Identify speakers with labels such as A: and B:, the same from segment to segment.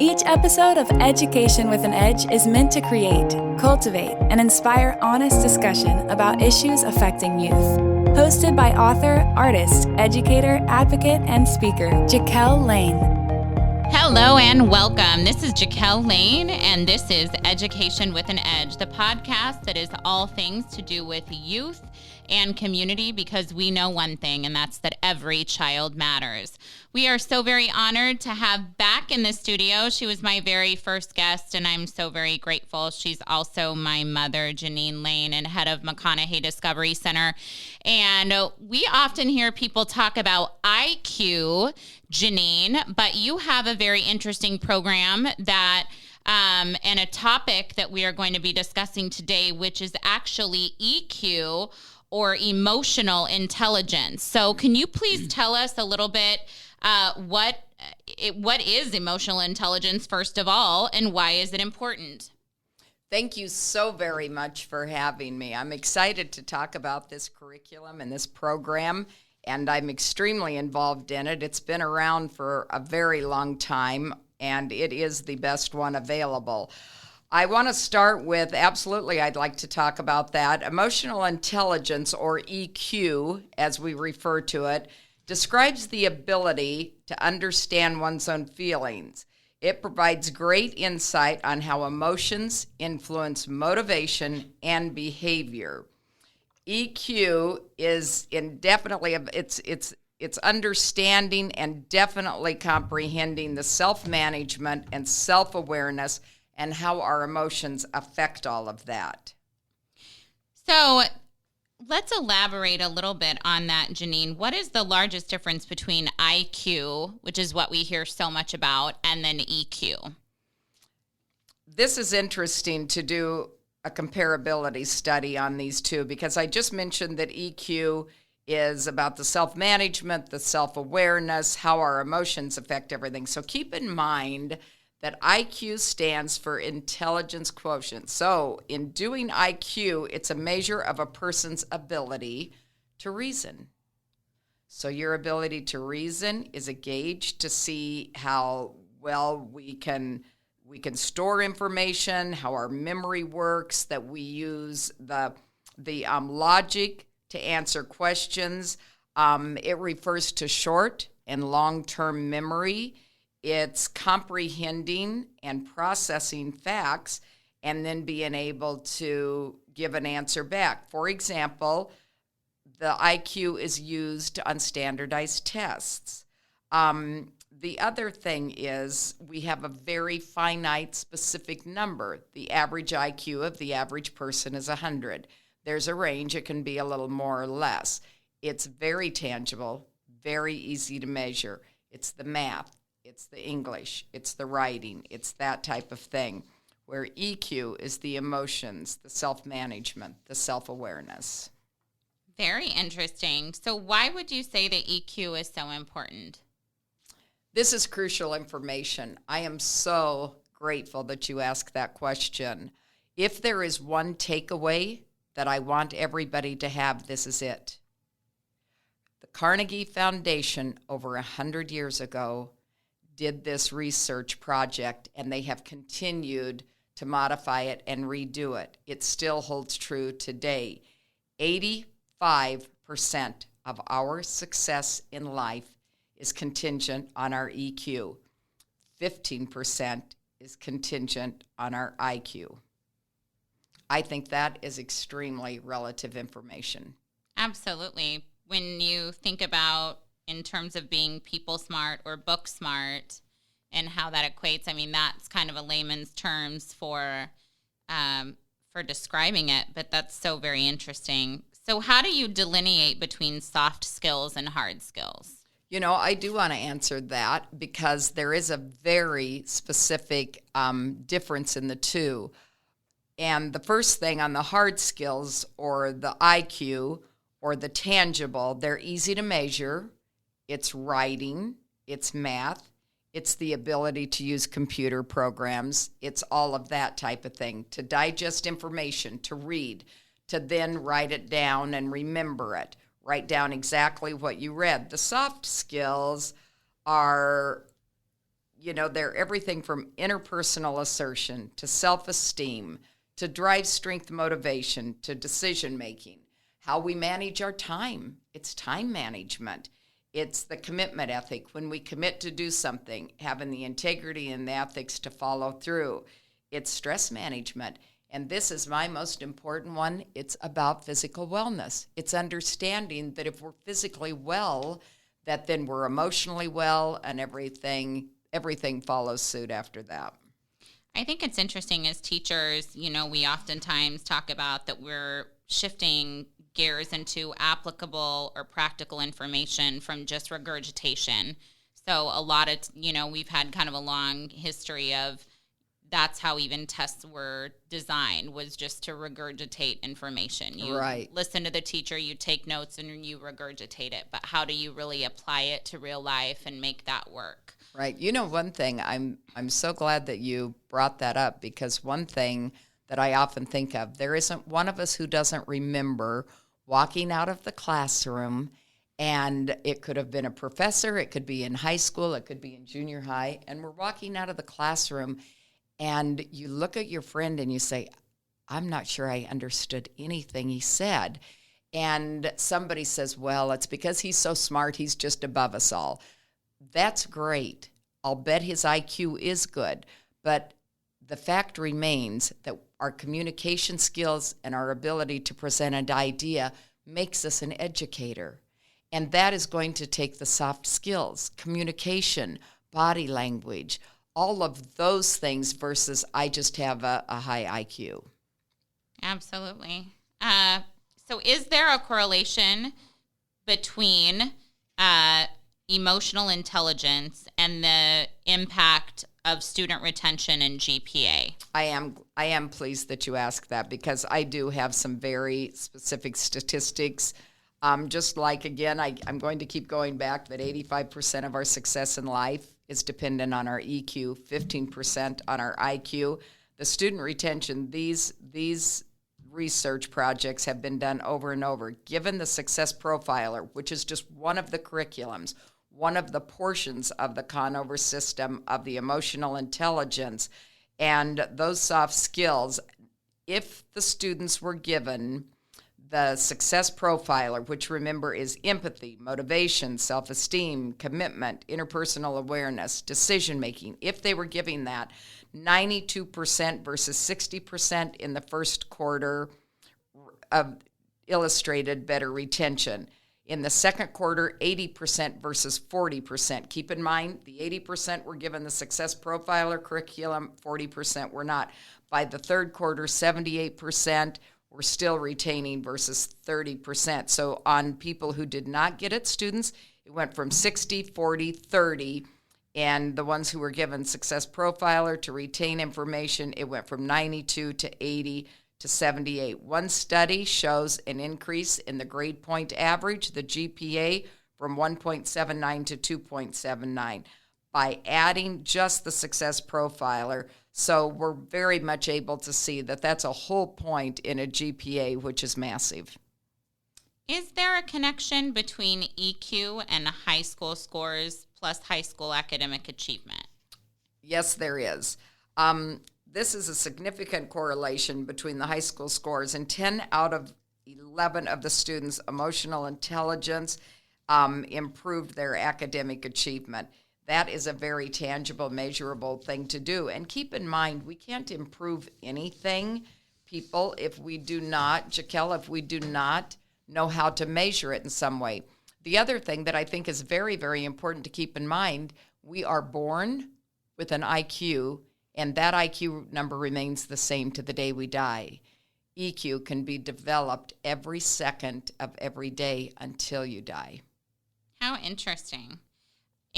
A: Each episode of Education with an Edge is meant to create, cultivate, and inspire honest discussion about issues affecting youth. Hosted by author, artist, educator, advocate, and speaker, Jeannine Lane.
B: Hello and welcome. This is Jeannine Lane, and this is Education with an Edge, the podcast that is all things to do with youth and community, because we know one thing, and that's that every child matters. We are so very honored to have back in the studio. She was my very first guest, and I'm so very grateful. She's also my mother, Jeannine Lane, and head of McConaughey Discovery Center. And we often hear people talk about IQ, Jeannine, but you have a very interesting program that and a topic that we are going to be discussing today, which is actually EQ, or emotional intelligence. So can you please tell us a little bit what is emotional intelligence, first of all, and why is it important?
C: Thank you so very much for having me. I'm excited to talk about this curriculum and this program, and I'm extremely involved in it. It's been around for a very long time, and it is the best one available. I want to start with, absolutely, I'd like to talk about that. Emotional intelligence, or EQ, as we refer to it, describes the ability to understand one's own feelings. It provides great insight on how emotions influence motivation and behavior. EQ is it's understanding and definitely comprehending the self-management and self-awareness and how our emotions affect all of that.
B: So let's elaborate a little bit on that, Jeannine. What is the largest difference between IQ, which is what we hear so much about, and then EQ?
C: This is interesting to do a comparability study on these two, because I just mentioned that EQ is about the self-management, the self-awareness, how our emotions affect everything. So keep in mind that IQ stands for intelligence quotient. So in doing IQ, it's a measure of a person's ability to reason. So your ability to reason is a gauge to see how well we can store information, how our memory works, that we use the logic to answer questions. It refers to short and long-term memory. It's comprehending and processing facts and then being able to give an answer back. For example, the IQ is used on standardized tests. The other thing is we have a very finite, specific number. The average IQ of the average person is 100. There's a range. It can be a little more or less. It's very tangible, very easy to measure. It's the math. It's the English, it's the writing, it's that type of thing, where EQ is the emotions, the self-management, the self-awareness.
B: Very interesting. So why would you say that EQ is so important?
C: This is crucial information. I am so grateful that you asked that question. If there is one takeaway that I want everybody to have, this is it. The Carnegie Foundation, over 100 years ago, did this research project, and they have continued to modify it and redo it. It still holds true today. 85% of our success in life is contingent on our EQ. 15% is contingent on our IQ. I think that is extremely relative information.
B: Absolutely. When you think about in terms of being people smart or book smart and how that equates, I mean, that's kind of a layman's terms for describing it, but that's so very interesting. So how do you delineate between soft skills and hard skills?
C: You know, I do want to answer that because there is a very specific difference in the two. And the first thing on the hard skills, or the IQ, or the tangible, they're easy to measure. It's writing, it's math, it's the ability to use computer programs, it's all of that type of thing, to digest information, to read, to then write it down and remember it, write down exactly what you read. The soft skills are, they're everything from interpersonal assertion to self-esteem to drive, strength, motivation to decision-making. How we manage our time. It's time management. It's the commitment ethic. When we commit to do something, having the integrity and the ethics to follow through. It's stress management. And this is my most important one. It's about physical wellness. It's understanding that if we're physically well, that then we're emotionally well, and everything follows suit after that.
B: I think it's interesting as teachers, we oftentimes talk about that we're shifting gears into applicable or practical information from just regurgitation. So a lot of, we've had kind of a long history of that's how even tests were designed, was just to regurgitate information. You listen to the teacher, you take notes, and you regurgitate it. But how do you really apply it to real life and make that work?
C: Right. One thing, I'm so glad that you brought that up, because one thing that I often think of, there isn't one of us who doesn't remember walking out of the classroom, and it could have been a professor, it could be in high school, it could be in junior high, and we're walking out of the classroom, and you look at your friend and you say, I'm not sure I understood anything he said. And somebody says, well, it's because he's so smart, he's just above us all. That's great. I'll bet his IQ is good. But the fact remains that our communication skills and our ability to present an idea makes us an educator. And that is going to take the soft skills, communication, body language, all of those things versus I just have a high IQ.
B: Absolutely. So is there a correlation between emotional intelligence and the impact of student retention and GPA?
C: I am pleased that you asked that, because I do have some very specific statistics. Just like, again, I'm going to keep going back, that 85% of our success in life is dependent on our EQ, 15% on our IQ. The student retention, these research projects have been done over and over. Given the success profiler, which is just one of the curriculums, one of the portions of the Conover system of the emotional intelligence and those soft skills, if the students were given the success profiler, which remember is empathy, motivation, self-esteem, commitment, interpersonal awareness, decision-making, if they were giving that, 92% versus 60% in the first quarter illustrated better retention. In the second quarter, 80% versus 40%. Keep in mind, the 80% were given the success profiler curriculum, 40% were not. By the third quarter, 78% were still retaining versus 30%. So on people who did not get it, students, it went from 60, 40, 30. And the ones who were given success profiler to retain information, it went from 92 to 80 to 78. One study shows an increase in the grade point average, the GPA, from 1.79 to 2.79 by adding just the success profiler. So we're very much able to see that that's a whole point in a GPA, which is massive.
B: Is there a connection between EQ and high school scores plus high school academic achievement?
C: Yes, there is. This is a significant correlation between the high school scores, and 10 out of 11 of the students' emotional intelligence improved their academic achievement. That is a very tangible, measurable thing to do. And keep in mind, we can't improve anything, people, if we do not, Jaquel, if we do not know how to measure it in some way. The other thing that I think is very, very important to keep in mind, we are born with an IQ, and that IQ number remains the same to the day we die. EQ can be developed every second of every day until you die.
B: How interesting.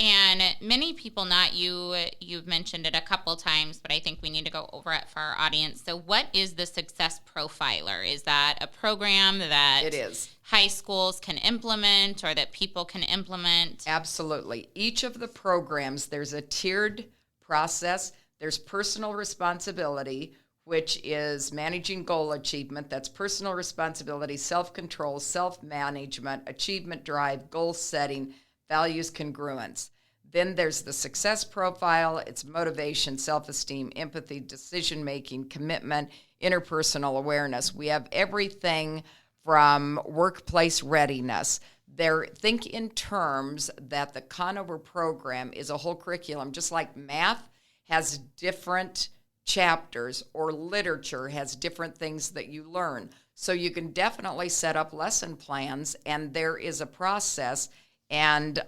B: And many people, not you, you've mentioned it a couple times, but I think we need to go over it for our audience. So what is the Success Profiler? Is that a program that
C: it is
B: high schools can implement or that people can implement?
C: Absolutely. Each of the programs, there's a tiered process. There's personal responsibility, which is managing goal achievement. That's personal responsibility, self-control, self-management, achievement drive, goal setting, values congruence. Then there's the success profile. It's motivation, self-esteem, empathy, decision-making, commitment, interpersonal awareness. We have everything from workplace readiness. Think in terms that the Conover program is a whole curriculum, just like math has different chapters or literature has different things that you learn. So you can definitely set up lesson plans, and there is a process, and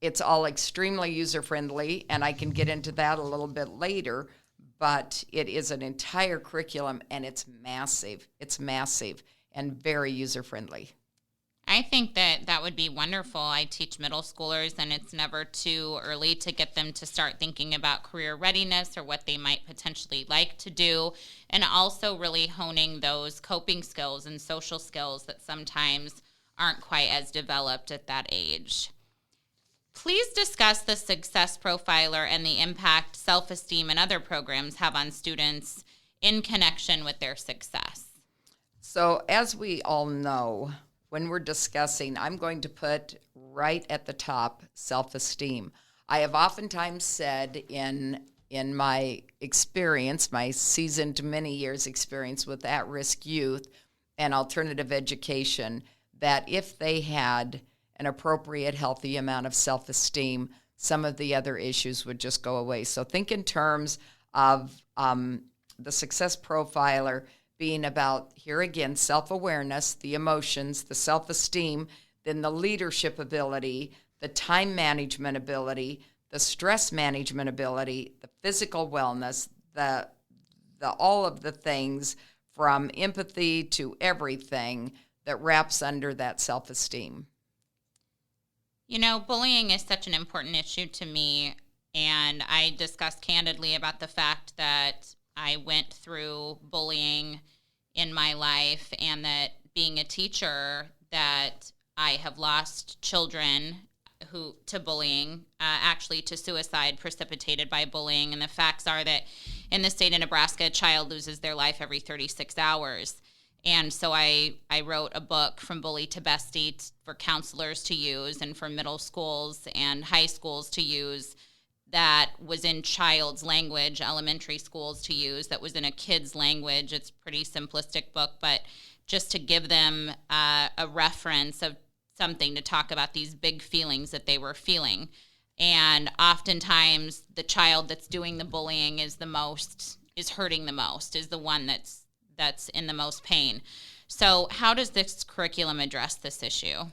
C: it's all extremely user-friendly, and I can get into that a little bit later, but it is an entire curriculum, and it's massive. It's massive and very user-friendly.
B: I think that would be wonderful. I teach middle schoolers, and it's never too early to get them to start thinking about career readiness or what they might potentially like to do, and also really honing those coping skills and social skills that sometimes aren't quite as developed at that age. Please discuss the success profiler and the impact self-esteem and other programs have on students in connection with their success.
C: So as we all know, when we're discussing, I'm going to put right at the top self-esteem. I have oftentimes said in my experience, my seasoned many years experience with at-risk youth and alternative education, that if they had an appropriate, healthy amount of self-esteem, some of the other issues would just go away. So think in terms of the success profiler being about, here again, self-awareness, the emotions, the self-esteem, then the leadership ability, the time management ability, the stress management ability, the physical wellness, the all of the things from empathy to everything that wraps under that self-esteem.
B: You know, bullying is such an important issue to me, and I discussed candidly about the fact that I went through bullying in my life, and that being a teacher, that I have lost children to bullying, actually to suicide precipitated by bullying. And the facts are that in the state of Nebraska, a child loses their life every 36 hours. And so I wrote a book, From Bully to Bestie, for counselors to use and for middle schools and high schools to use, that was in child's language, elementary schools to use, that was in a kid's language. It's a pretty simplistic book, but just to give them a reference of something to talk about these big feelings that they were feeling. And oftentimes the child that's doing the bullying is hurting the most, is the one that's in the most pain. So how does this curriculum address this issue?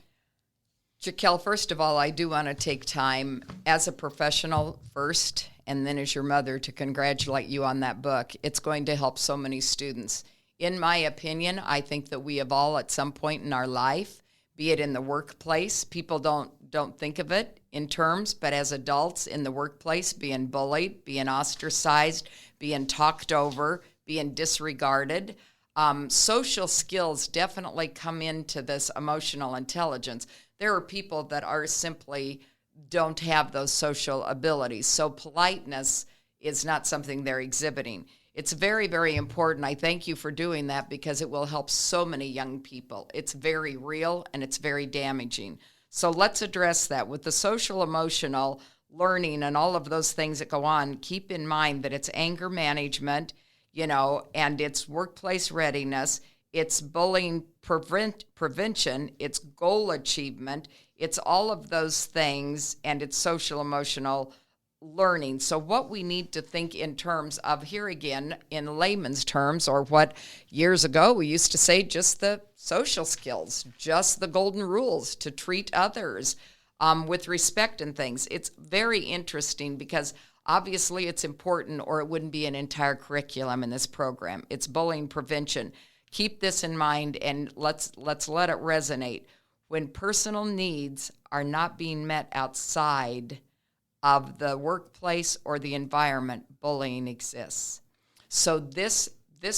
C: Jaquel, first of all, I do want to take time as a professional first, and then as your mother, to congratulate you on that book. It's going to help so many students. In my opinion, I think that we have all at some point in our life, be it in the workplace, people don't think of it in terms, but as adults in the workplace, being bullied, being ostracized, being talked over, being disregarded. Social skills definitely come into this emotional intelligence. There are people that are simply don't have those social abilities. So politeness is not something they're exhibiting. It's very, very important. I thank you for doing that because it will help so many young people. It's very real and it's very damaging. So let's address that. With the social emotional learning and all of those things that go on, keep in mind that it's anger management, and it's workplace readiness, it's bullying prevention, it's goal achievement, it's all of those things, and it's social emotional learning. So what we need to think in terms of, here again, in layman's terms, or what years ago we used to say, just the social skills, just the golden rules to treat others with respect and things. It's very interesting because obviously it's important, or it wouldn't be an entire curriculum in this program. It's bullying prevention. Keep this in mind, and let's let it resonate. When personal needs are not being met outside of the workplace or the environment, bullying exists. So this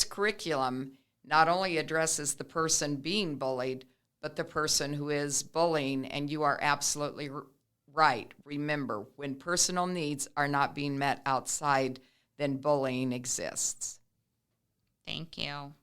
C: curriculum not only addresses the person being bullied, but the person who is bullying, and you are absolutely right. Remember, when personal needs are not being met outside, then bullying exists.
B: Thank you.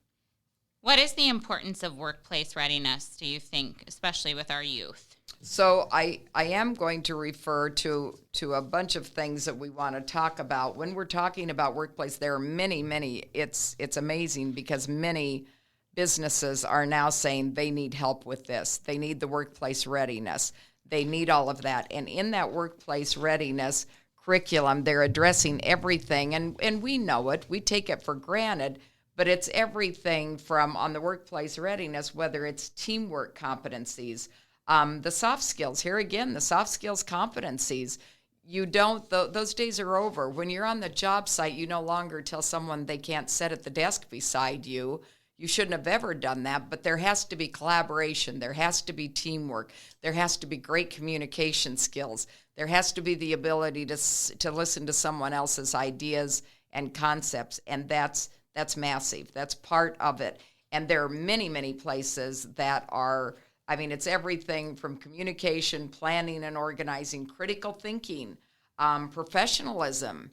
B: What is the importance of workplace readiness, do you think, especially with our youth?
C: So I am going to refer to a bunch of things that we want to talk about. When we're talking about workplace, there are many, it's amazing because many businesses are now saying they need help with this. They need the workplace readiness. They need all of that. And in that workplace readiness curriculum, they're addressing everything. And we know it. We take it for granted. But it's everything from on the workplace readiness, whether it's teamwork competencies, the soft skills. Here again, the soft skills competencies. You don't, those days are over. When you're on the job site, you no longer tell someone they can't sit at the desk beside you. You shouldn't have ever done that, but there has to be collaboration. There has to be teamwork. There has to be great communication skills. There has to be the ability to listen to someone else's ideas and concepts, and that's massive. That's part of it. And there are many places that are, it's everything from communication, planning and organizing, critical thinking, professionalism,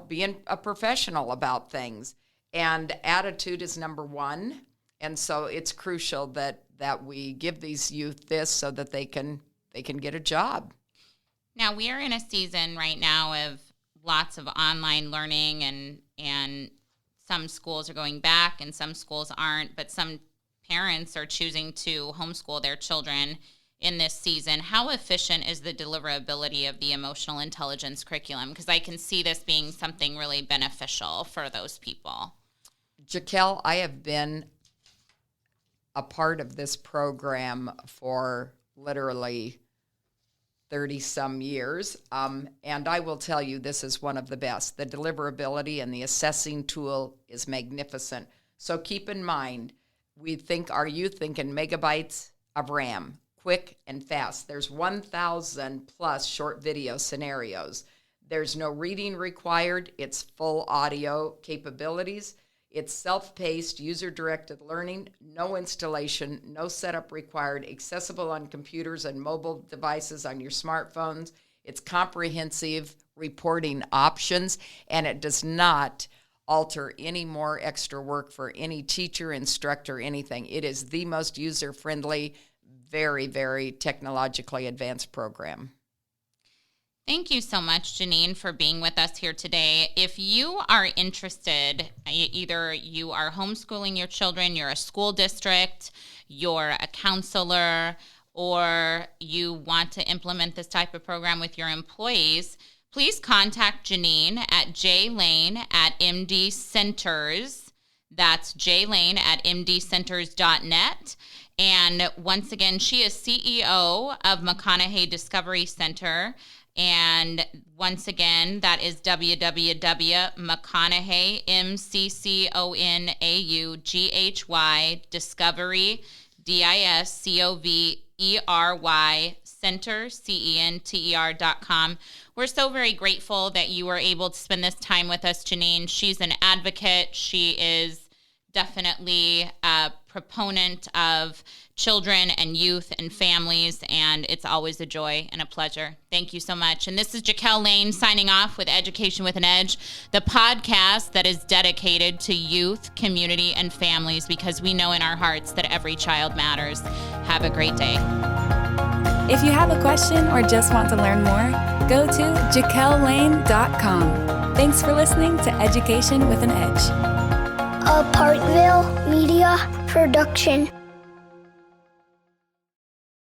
C: being a professional about things. And attitude is number one. And so it's crucial that we give these youth this so that they can get a job.
B: Now, we are in a season right now of lots of online learning, and some schools are going back and some schools aren't, but some parents are choosing to homeschool their children in this season. How efficient is the deliverability of the emotional intelligence curriculum? Because I can see this being something really beneficial for those people.
C: Jaquel, I have been a part of this program for literally 30-some years, and I will tell you this is one of the best. The deliverability and the assessing tool is magnificent. So keep in mind, our youth think in megabytes of RAM, quick and fast. There's 1,000 plus short video scenarios. There's no reading required. It's full audio capabilities. It's self-paced, user-directed learning, no installation, no setup required, accessible on computers and mobile devices on your smartphones. It's comprehensive reporting options, and it does not alter any more extra work for any teacher, instructor, anything. It is the most user-friendly, very, very technologically advanced program.
B: Thank you so much, Jeannine, for being with us here today. If you are interested, either you are homeschooling your children, you're a school district, you're a counselor, or you want to implement this type of program with your employees, please contact Jeannine at jlane@mdcenters. That's jlane@mdcenters.net. And once again, she is CEO of McConaughey Discovery Center. And once again, that is www.mcconaughey, McConaughey, Discovery, DISCOVERY, Center, CENTER.com. We're so very grateful that you were able to spend this time with us, Jeannine. She's an advocate. She is definitely a proponent of children and youth and families, and it's always a joy and a pleasure. Thank you so much. And this is Jeannine Lane signing off with Education with an Edge, the podcast that is dedicated to youth, community, and families, because we know in our hearts that every child matters. Have a great day.
A: If you have a question or just want to learn more, go to JaquelLane.com. Thanks for listening to Education with an Edge.
D: A Parkville Media Production.